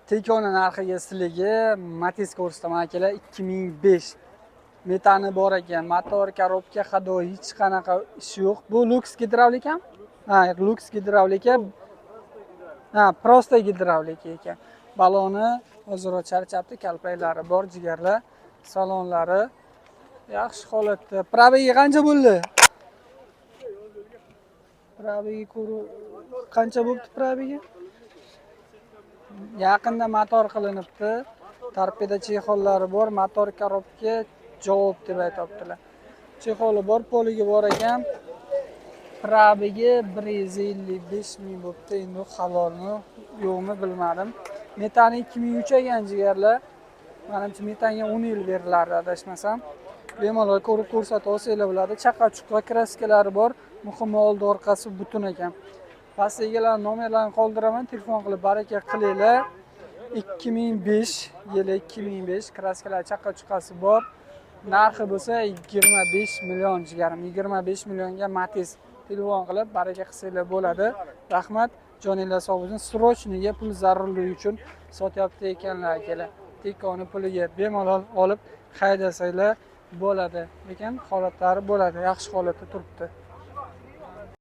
Tekoni narxiga sizlarga Matiz ko'rsataman akalar 2005. Metani bor ekan, motor, korobka, hado hech qanaqa ishi yo'q. Bu Lux gidravlikami? Ha, Lux gidravlika. Ha, prosta gidravlika ekan. Baloni o'zaro charchabdi, kalpaklari bor, jigarlar, salonlari yaxshi holatda. Probegi qancha bo'ldi? Probegi qancha bo'ldi probegi? Yaqinda motor qilinibdi. Torpeda chexollari bor, motor korobka javob deb aytibdilar. Chexoli bor, poliga bor ekan. Probegi 155 ming bo'pti. Endi xabarni yo'qmi bilmadim. Metani 2003 ekan jigarlar. Menimcha metanga 10 yil beriladi adashmasam. Bemalol ko'rib ko'rsatib olsanglar bo'ladi. Chaqa-chuqqa kraskalari bor. Muhimi oldi orqasi butun ekan. Pastigalar nomerlarini qoldiraman, telefon qilib baraka qilinglar. 2005 yili 2005 kraskalar chaqa-chuqasi bor. Narxi bo'lsa 25 million jigarim. 25 millionga Matiz. Telefon qilib baraka qilsanglar bo'ladi. Rahmat. Joninglar sog' bo'lsin. Srochniga pul zarurligi uchun sotyapti ekanlar akalar. Tekoni puliga bemalol olib haydasanglar bo'ladi. Lekin holatlari bo'ladi. Yaxshi holatda turibdi.